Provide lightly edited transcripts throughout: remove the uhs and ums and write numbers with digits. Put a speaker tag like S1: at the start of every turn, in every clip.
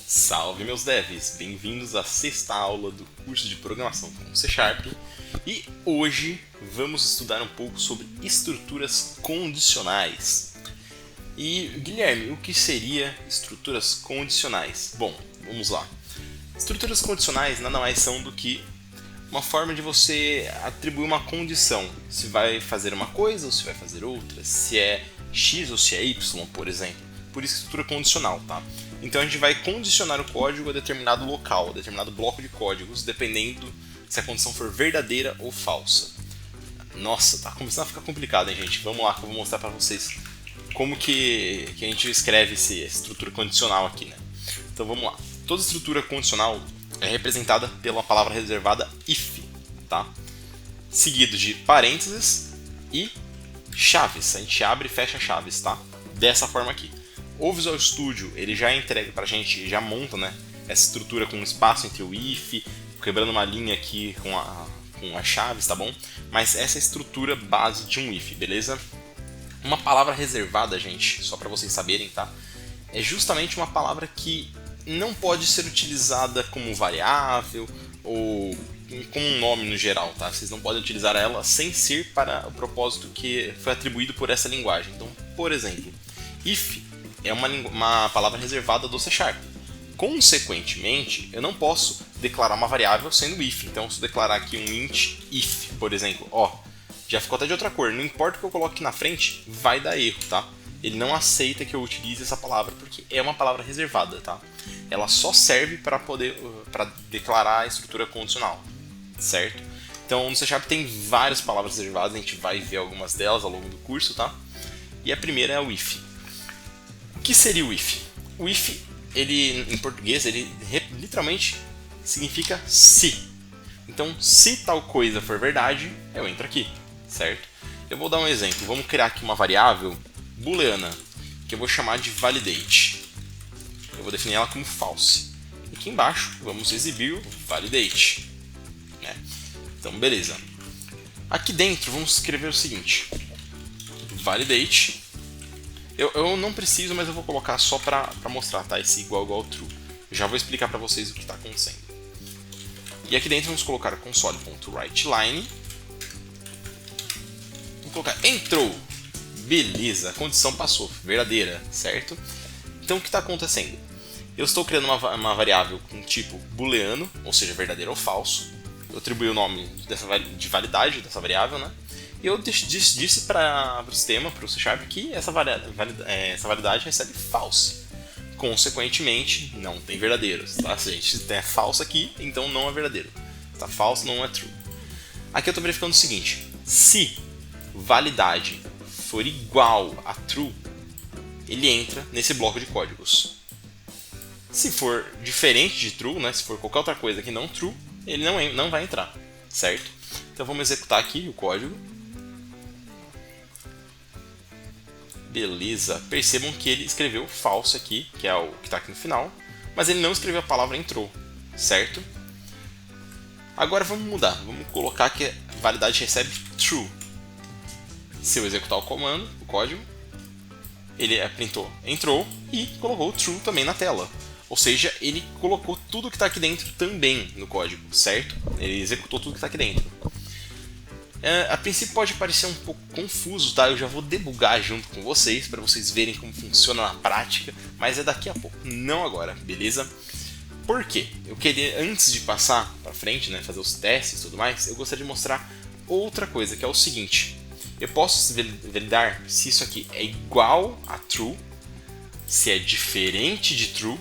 S1: Salve meus devs, bem-vindos à sexta aula do curso de programação com C Sharp e hoje vamos estudar um pouco sobre estruturas condicionais. E Guilherme, o que seria estruturas condicionais? Bom, vamos lá. Estruturas condicionais nada mais são do que uma forma de você atribuir uma condição, se vai fazer uma coisa ou se vai fazer outra, se é x ou se é y, por exemplo. Por isso estrutura condicional, tá? Então a gente vai condicionar o código a determinado local, a determinado bloco de códigos, dependendo se a condição for verdadeira ou falsa. Nossa, tá começando a ficar complicado, hein, gente? Vamos lá que eu vou mostrar pra vocês como que a gente escreve essa estrutura condicional aqui, né? Então vamos lá. Toda estrutura condicional é representada pela palavra reservada if, tá? Seguido de parênteses e chaves. A gente abre e fecha chaves, tá? Dessa forma aqui. O Visual Studio ele já entrega pra gente, já monta, né, essa estrutura com um espaço entre o if, quebrando uma linha aqui com as chaves, tá bom? Mas essa é a estrutura base de um if, beleza? Uma palavra reservada, gente, só para vocês saberem, tá? É justamente uma palavra que não pode ser utilizada como variável ou como um nome no geral, tá? Vocês não podem utilizar ela sem ser para o propósito que foi atribuído por essa linguagem. Então, por exemplo, if é uma palavra reservada do C Sharp. Consequentemente, eu não posso declarar uma variável sendo if. Então, se eu declarar aqui um int if, por exemplo, ó, já ficou até de outra cor. Não importa o que eu coloque aqui na frente, vai dar erro, tá? Ele não aceita que eu utilize essa palavra porque é uma palavra reservada, tá? Ela só serve para declarar a estrutura condicional, certo? Então, no C Sharp tem várias palavras reservadas, a gente vai ver algumas delas ao longo do curso, tá? E a primeira é o if. O que seria o if? O if, ele, em português, ele literalmente significa se. Então, se tal coisa for verdade, eu entro aqui, certo? Eu vou dar um exemplo. Vamos criar aqui uma variável booleana, que eu vou chamar de validate. Eu vou definir ela como false. E aqui embaixo, vamos exibir o validate. Né? Então, beleza. Aqui dentro, vamos escrever o seguinte. Validate. Eu não preciso, mas eu vou colocar só para mostrar, tá? Esse igual true. Já vou explicar para vocês o que está acontecendo. E aqui dentro vamos colocar console.writeLine. Vamos colocar entrou. Beleza, a condição passou, verdadeira, certo? Então o que está acontecendo? Eu estou criando uma variável com tipo booleano, ou seja, verdadeiro ou falso. Eu atribuí o nome de validade dessa variável, né? E eu disse para o sistema, para o C Sharp, que essa validade recebe false. Consequentemente, não tem verdadeiros. Tá? Se a gente tem falso aqui, então não é verdadeiro. Tá falso, não é true. Aqui eu estou verificando o seguinte. Se validade for igual a true, ele entra nesse bloco de códigos. Se for diferente de true, né, se for qualquer outra coisa que não true, ele não vai entrar, certo? Então vamos executar aqui o código. Beleza, percebam que ele escreveu false aqui, que é o que está aqui no final, mas ele não escreveu a palavra entrou, certo? Agora vamos mudar, vamos colocar que a validade recebe true. Se eu executar o comando, o código, ele printou entrou e colocou true também na tela. Ou seja, ele colocou tudo que está aqui dentro também no código, certo? Ele executou tudo que está aqui dentro. A princípio pode parecer um pouco confuso, tá? Eu já vou debugar junto com vocês para vocês verem como funciona na prática, mas é daqui a pouco, não agora, beleza? Por quê? Eu queria, antes de passar para frente, né, fazer os testes e tudo mais, eu gostaria de mostrar outra coisa, que é o seguinte. Eu posso validar se isso aqui é igual a true, se é diferente de true,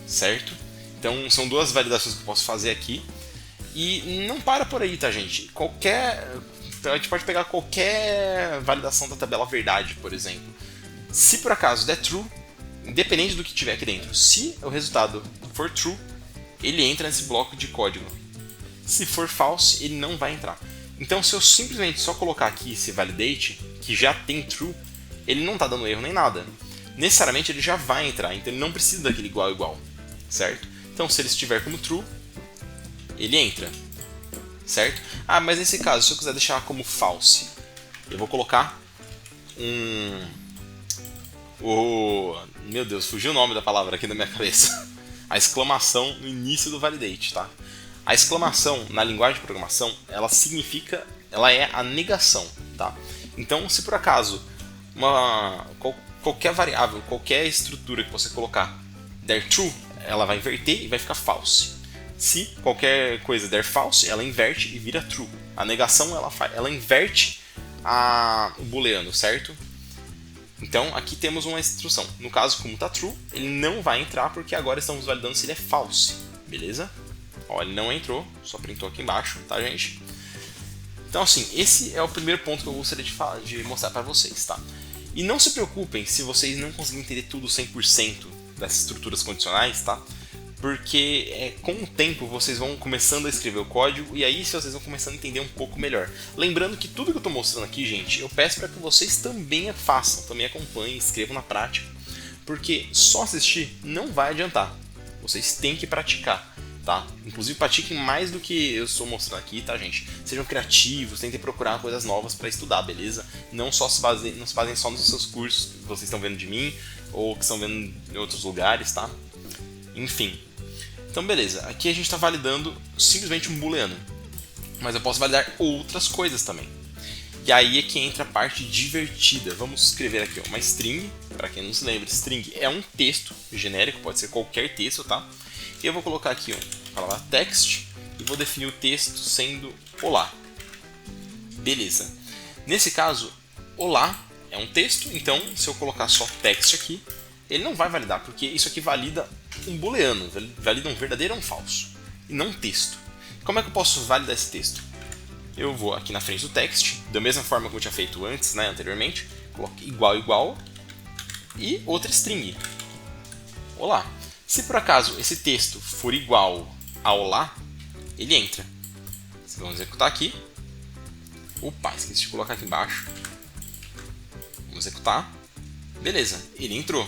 S1: certo? Então são duas validações que eu posso fazer aqui. E não para por aí, tá, gente? A gente pode pegar qualquer validação da tabela verdade, por exemplo. Se por acaso der true, independente do que tiver aqui dentro, se o resultado for true, ele entra nesse bloco de código. Se for false, ele não vai entrar. Então, se eu simplesmente só colocar aqui esse validate, que já tem true, ele não está dando erro nem nada. Necessariamente ele já vai entrar, então ele não precisa daquele igual, certo? Então, se ele estiver como true, ele entra, certo? Ah, mas nesse caso, se eu quiser deixar como false, eu vou colocar meu Deus, fugiu o nome da palavra aqui na minha cabeça. a exclamação no início do validate, tá? A exclamação na linguagem de programação, ela é a negação, tá? Então, se por acaso qualquer variável, qualquer estrutura que você colocar der true, ela vai inverter e vai ficar false. Se qualquer coisa der false, ela inverte e vira true. A negação ela inverte o booleano, certo? Então aqui temos uma instrução. No caso, como está true, ele não vai entrar porque agora estamos validando se ele é false, beleza? Ó, ele não entrou, só printou aqui embaixo, tá, gente? Então assim, esse é o primeiro ponto que eu gostaria de mostrar para vocês, tá? E não se preocupem se vocês não conseguirem entender tudo 100% das estruturas condicionais, tá? Porque com o tempo vocês vão começando a escrever o código e aí vocês vão começando a entender um pouco melhor. Lembrando que tudo que eu estou mostrando aqui, gente, eu peço para que vocês também façam, também acompanhem, escrevam na prática, porque só assistir não vai adiantar. Vocês têm que praticar, tá? Inclusive pratiquem mais do que eu estou mostrando aqui, tá, gente? Sejam criativos, tentem procurar coisas novas para estudar, beleza? Não se baseiem só nos seus cursos que vocês estão vendo de mim ou que estão vendo em outros lugares, tá? Enfim. Então beleza, aqui a gente está validando simplesmente um booleano, mas eu posso validar outras coisas também. E aí é que entra a parte divertida. Vamos escrever aqui uma string, para quem não se lembra, string é um texto genérico, pode ser qualquer texto, tá? E eu vou colocar aqui a palavra text e vou definir o texto sendo olá. Beleza. Nesse caso, olá é um texto, então se eu colocar só text aqui, ele não vai validar, porque isso aqui valida um booleano, valida um verdadeiro ou um falso, e não um texto. Como é que eu posso validar esse texto? Eu vou aqui na frente do text, da mesma forma que eu tinha feito antes, né, anteriormente, coloco igual, e outra string, olá. Se por acaso esse texto for igual a olá, ele entra. Vamos executar aqui. Opa, esqueci de colocar aqui embaixo. Vamos executar. Beleza, ele entrou.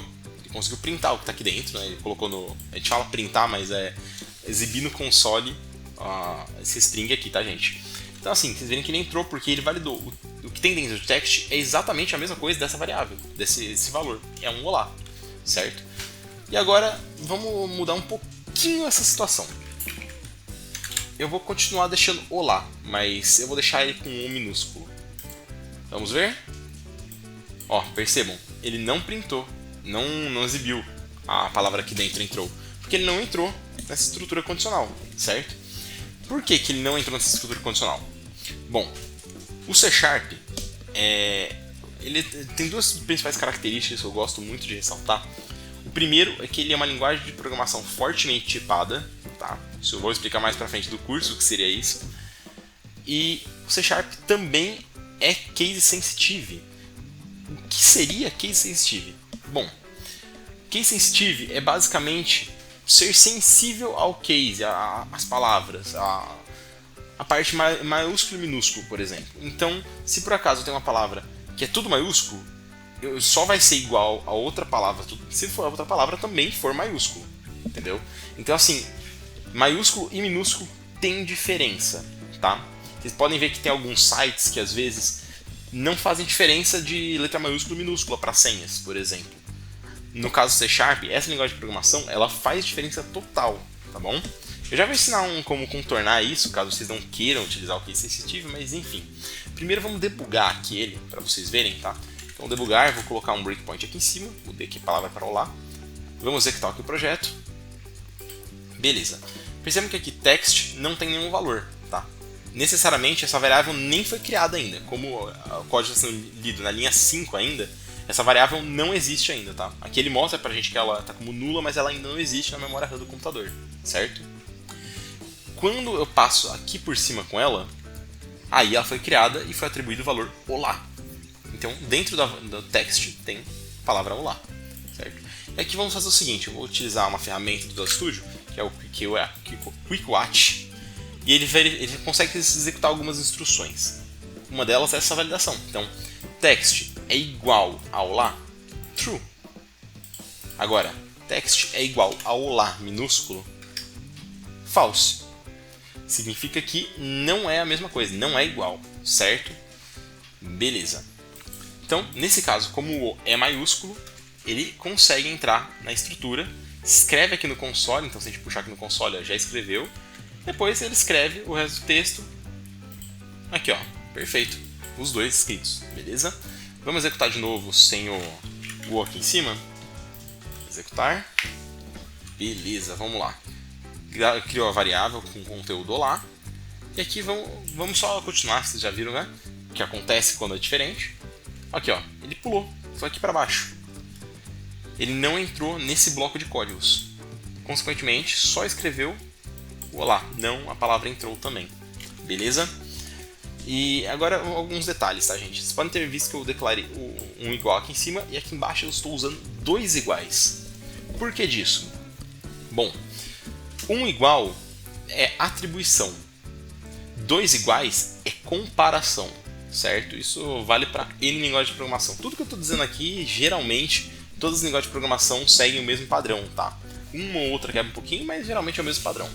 S1: Conseguiu printar o que está aqui dentro, né? Ele colocou no... A gente fala printar, mas é exibir no console esse string aqui, tá, gente? Então assim, vocês verem que ele entrou porque ele validou. O que tem dentro do text é exatamente a mesma coisa dessa variável, desse valor. É um olá, certo? E agora, vamos mudar um pouquinho essa situação. Eu vou continuar deixando olá, mas eu vou deixar ele com um minúsculo. Vamos ver? Ó, percebam, ele não printou. Não exibiu a palavra aqui dentro entrou, porque ele não entrou nessa estrutura condicional, certo? Por que ele não entrou nessa estrutura condicional? Bom, o C#, ele tem duas principais características que eu gosto muito de ressaltar. O primeiro é que ele é uma linguagem de programação fortemente tipada, tá? Isso eu vou explicar mais pra frente do curso, o que seria isso. E o C# também é case sensitive. O que seria case sensitive? Bom, case sensitive é basicamente ser sensível ao case, às palavras, a parte maiúsculo e minúsculo, por exemplo. Então, se por acaso eu tenho uma palavra que é tudo maiúsculo, só vai ser igual a outra palavra, se for a outra palavra também for maiúsculo, entendeu? Então assim, maiúsculo e minúsculo tem diferença, tá? Vocês podem ver que tem alguns sites que às vezes não fazem diferença de letra maiúscula e minúscula para senhas, por exemplo. No caso C#, essa linguagem de programação, ela faz diferença total, tá bom? Eu já vou ensinar como contornar isso, caso vocês não queiram utilizar o case sensitive, mas enfim. Primeiro vamos debugar aqui ele, para vocês verem, tá? Então debugar, vou colocar um breakpoint aqui em cima, mudei aqui a palavra para olá. Vamos executar aqui o projeto. Beleza. Percebam que aqui text não tem nenhum valor, tá? Necessariamente essa variável nem foi criada ainda. Como o código está sendo lido na linha 5 ainda, essa variável não existe ainda, tá? Aqui ele mostra pra gente que ela está como nula, mas ela ainda não existe na memória RAM do computador, certo? Quando eu passo aqui por cima com ela, aí ela foi criada e foi atribuído o valor olá. Então, dentro do text tem a palavra olá, certo? E aqui vamos fazer o seguinte, eu vou utilizar uma ferramenta do Visual Studio, que é o Quick Watch, e ele consegue executar algumas instruções. Uma delas é essa validação. Então, text é igual a olá, true. Agora, text é igual a olá minúsculo, false. Significa que não é a mesma coisa, não é igual, certo? Beleza. Então, nesse caso, como o é maiúsculo, ele consegue entrar na estrutura escreve aqui no console, então se a gente puxar aqui no console, ó, já escreveu. Depois ele escreve o resto do texto. Aqui, ó, perfeito. Os dois escritos, beleza? Vamos executar de novo sem o aqui em cima. Executar. Beleza, vamos lá. Criou a variável com conteúdo lá. E aqui vamos só continuar, vocês já viram, né? O que acontece quando é diferente. Aqui, ó, ele pulou, foi aqui para baixo. Ele não entrou nesse bloco de códigos. Consequentemente, só escreveu o olá, não a palavra entrou também. Beleza? E agora alguns detalhes, tá, gente? Vocês podem ter visto que eu declarei um igual aqui em cima e aqui embaixo eu estou usando dois iguais. Por que disso? Bom, um igual é atribuição. Dois iguais é comparação, certo? Isso vale para N linguagem de programação. Tudo que eu estou dizendo aqui, geralmente, todas as linguagens de programação seguem o mesmo padrão, tá? Uma ou outra quebra um pouquinho, mas geralmente é o mesmo padrão.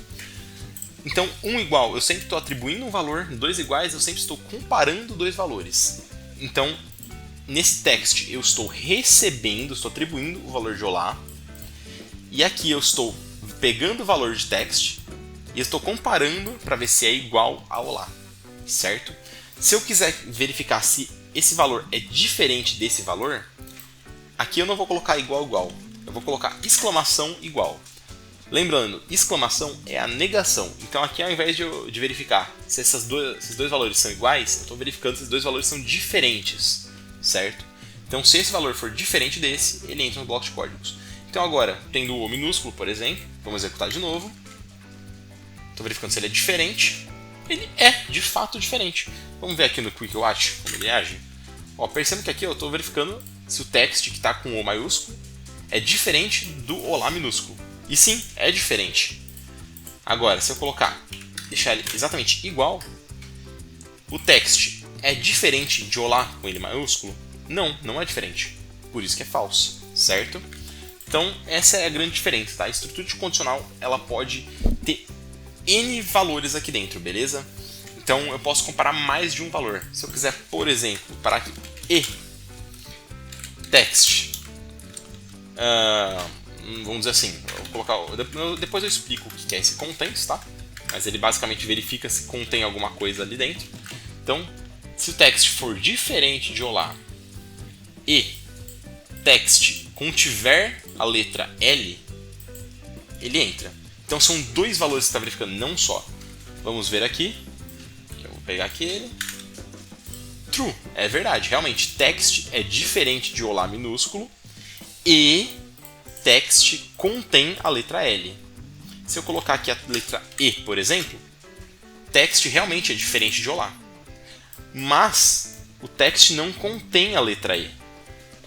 S1: Então, um igual, eu sempre estou atribuindo um valor, dois iguais, eu sempre estou comparando dois valores. Então, nesse text, eu estou recebendo, estou atribuindo o valor de olá, e aqui eu estou pegando o valor de text e estou comparando para ver se é igual a olá, certo? Se eu quiser verificar se esse valor é diferente desse valor, aqui eu não vou colocar igual igual, eu vou colocar exclamação igual. Lembrando, exclamação é a negação. Então aqui ao invés de verificar se esses dois valores são iguais, eu estou verificando se esses dois valores são diferentes, certo? Então se esse valor for diferente desse, ele entra no bloco de códigos. Então agora, tendo o minúsculo, por exemplo, vamos executar de novo. Estou verificando se ele é diferente. Ele é, de fato, diferente. Vamos ver aqui no Quick Watch como ele age. Ó, perceba que aqui eu estou verificando se o text que está com O maiúsculo é diferente do olá minúsculo. E sim, é diferente. Agora, se eu deixar ele exatamente igual, o text é diferente de olá com ele maiúsculo? Não, não é diferente. Por isso que é falso, certo? Então, essa é a grande diferença, tá? A estrutura de condicional, ela pode ter N valores aqui dentro, beleza? Então, eu posso comparar mais de um valor. Se eu quiser, por exemplo, parar aqui, e text, vamos dizer assim, eu vou colocar, depois eu explico o que é esse contents, tá? Mas ele basicamente verifica se contém alguma coisa ali dentro. Então, se o text for diferente de olá e text contiver a letra L, ele entra. Então são dois valores que você está verificando, não só. Vamos ver aqui. Eu vou pegar aquele. True, é verdade. Realmente, text é diferente de olá minúsculo e text contém a letra L. Se eu colocar aqui a letra E, por exemplo, text realmente é diferente de olá. Mas o text não contém a letra E.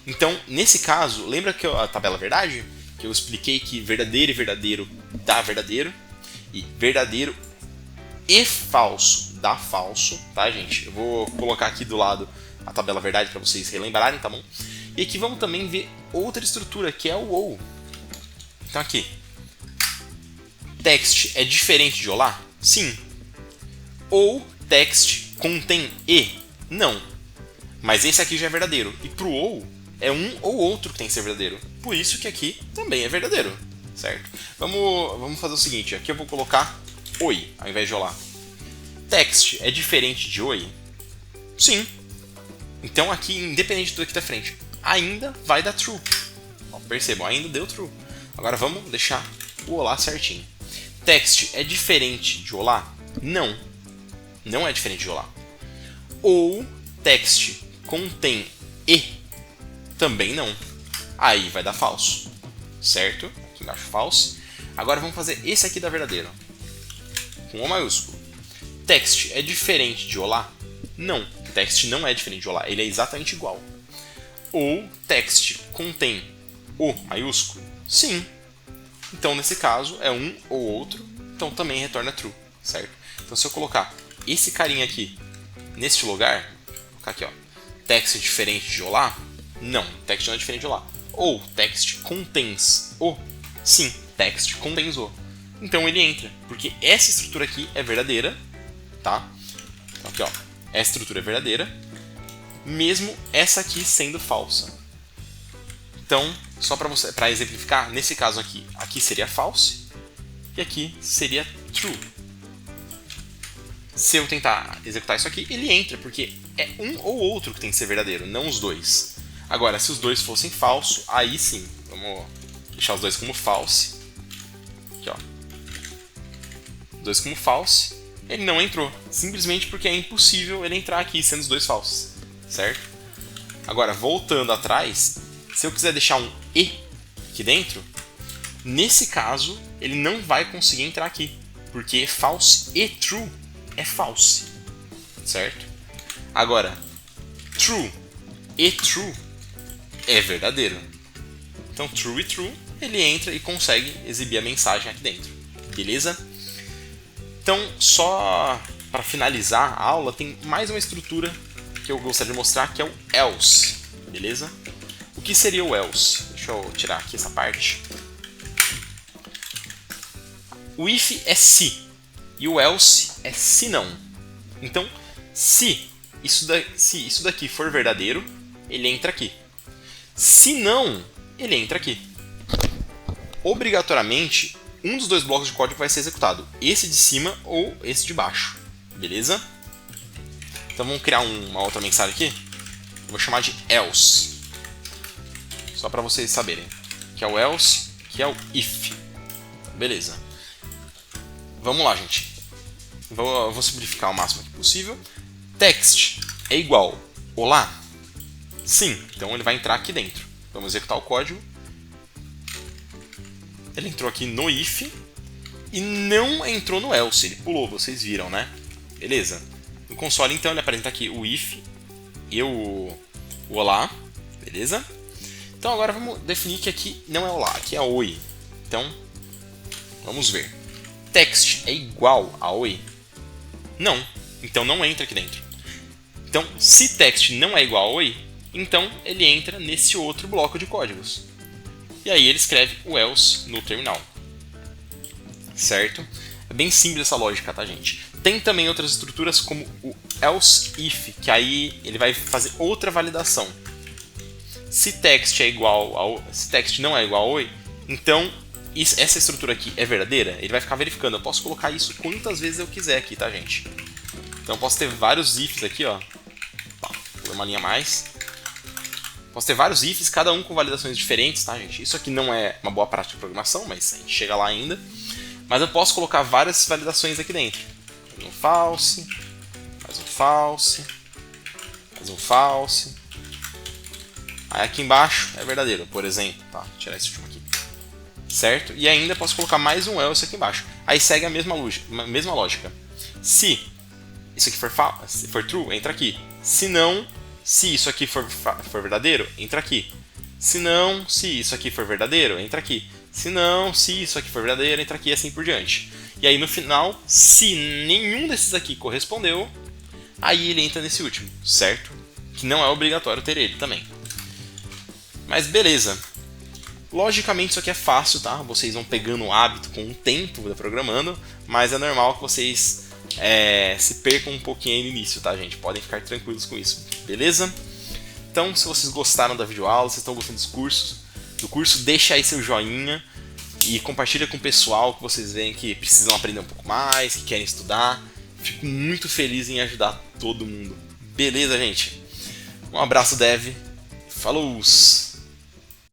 S1: Então, nesse caso, lembra que a tabela verdade? Que eu expliquei que verdadeiro e verdadeiro dá verdadeiro, e verdadeiro e falso dá falso, tá, gente? Eu vou colocar aqui do lado a tabela verdade para vocês relembrarem, tá bom? E aqui vamos também ver outra estrutura, que é o OU. Então aqui, text é diferente de olá? Sim. Ou text contém E? Não. Mas esse aqui já é verdadeiro. E pro OU, é um ou outro que tem que ser verdadeiro. Por isso que aqui também é verdadeiro, certo? Vamos fazer o seguinte, aqui eu vou colocar oi ao invés de olá. Text é diferente de oi? Sim. Então aqui, independente do que da frente, ainda vai dar true. Ó, percebam, ainda deu true. Agora vamos deixar o olá certinho. Text é diferente de olá? Não. Não é diferente de olá. Ou text contém E? Também não. Aí vai dar falso, certo? Aqui embaixo falso. Agora vamos fazer esse aqui da verdadeira, com O maiúsculo. Text é diferente de olá? Não, text não é diferente de olá, ele é exatamente igual. Ou text contém O maiúsculo? Sim. Então nesse caso é um ou outro, então também retorna true, certo? Então se eu colocar esse carinha aqui neste lugar, vou colocar aqui, ó, text é diferente de olá? Não, text não é diferente de olá. Ou text contains O? Sim, text contains O. Então ele entra, porque essa estrutura aqui é verdadeira, tá? Então aqui, ó, essa estrutura é verdadeira, mesmo essa aqui sendo falsa. Então, só para exemplificar, nesse caso aqui seria false e aqui seria true. Se eu tentar executar isso aqui, ele entra, porque é um ou outro que tem que ser verdadeiro, não os dois. Agora, se os dois fossem falso, aí sim, vamos deixar os dois como false. Aqui, ó. Dois como false, ele não entrou, simplesmente porque é impossível ele entrar aqui sendo os dois falsos, certo? Agora, voltando atrás, se eu quiser deixar um e aqui dentro, nesse caso, ele não vai conseguir entrar aqui, porque false e true é false, certo? Agora, true e true é verdadeiro. Então, true e true, ele entra e consegue exibir a mensagem aqui dentro, beleza? Então, só para finalizar a aula, tem mais uma estrutura que eu gostaria de mostrar, que é o else, beleza? O que seria o else? Deixa eu tirar aqui essa parte. O if é se, e o else é se não. Então, se isso daqui for verdadeiro, ele entra aqui. Se não, ele entra aqui. Obrigatoriamente, um dos dois blocos de código vai ser executado. Esse de cima ou esse de baixo. Beleza? Então vamos criar uma outra mensagem aqui. Vou chamar de else. Só para vocês saberem. Que é o else, que é o if. Beleza. Vamos lá, gente. Vou simplificar o máximo aqui possível. Text é igual olá? Sim, então ele vai entrar aqui dentro. Vamos executar o código. Ele entrou aqui no if e não entrou no else. Ele pulou, vocês viram, né? Beleza. No console, então, ele apresenta aqui o if e o olá. Beleza? Então agora vamos definir que aqui não é olá, aqui é oi. Então, vamos ver. Text é igual a oi? Não. Então não entra aqui dentro. Então, se text não é igual a oi, então ele entra nesse outro bloco de códigos. E aí ele escreve o else no terminal. Certo? É bem simples essa lógica, tá, gente? Tem também outras estruturas como o else if, que aí ele vai fazer outra validação. Se text não é igual a oi, então essa estrutura aqui é verdadeira, ele vai ficar verificando. Eu posso colocar isso quantas vezes eu quiser aqui, tá, gente? Então eu posso ter vários ifs aqui, ó. Vou uma linha a mais. Posso ter vários ifs, cada um com validações diferentes, tá, gente? Isso aqui não é uma boa prática de programação, mas a gente chega lá ainda. Mas eu posso colocar várias validações aqui dentro. Mais um false, mais um false, mais um false. Aí aqui embaixo é verdadeiro, por exemplo. Tá, vou tirar esse último aqui. Certo? E ainda posso colocar mais um else aqui embaixo. Aí segue a mesma lógica. Se isso aqui for true, entra aqui. Se não, se isso aqui for verdadeiro, entra aqui. Se não, se isso aqui for verdadeiro, entra aqui. Se não, se isso aqui for verdadeiro, entra aqui e assim por diante. E aí no final, se nenhum desses aqui correspondeu, aí ele entra nesse último, certo? Que não é obrigatório ter ele também. Mas beleza. Logicamente isso aqui é fácil, tá? Vocês vão pegando o hábito com o tempo programando, mas é normal que vocês se percam um pouquinho aí no início, tá, gente? Podem ficar tranquilos com isso, beleza? Então, se vocês gostaram da videoaula, se estão gostando do curso, deixa aí seu joinha e compartilha com o pessoal que vocês veem que precisam aprender um pouco mais, que querem estudar. Fico muito feliz em ajudar todo mundo. Beleza, gente? Um abraço, Dev. Falou!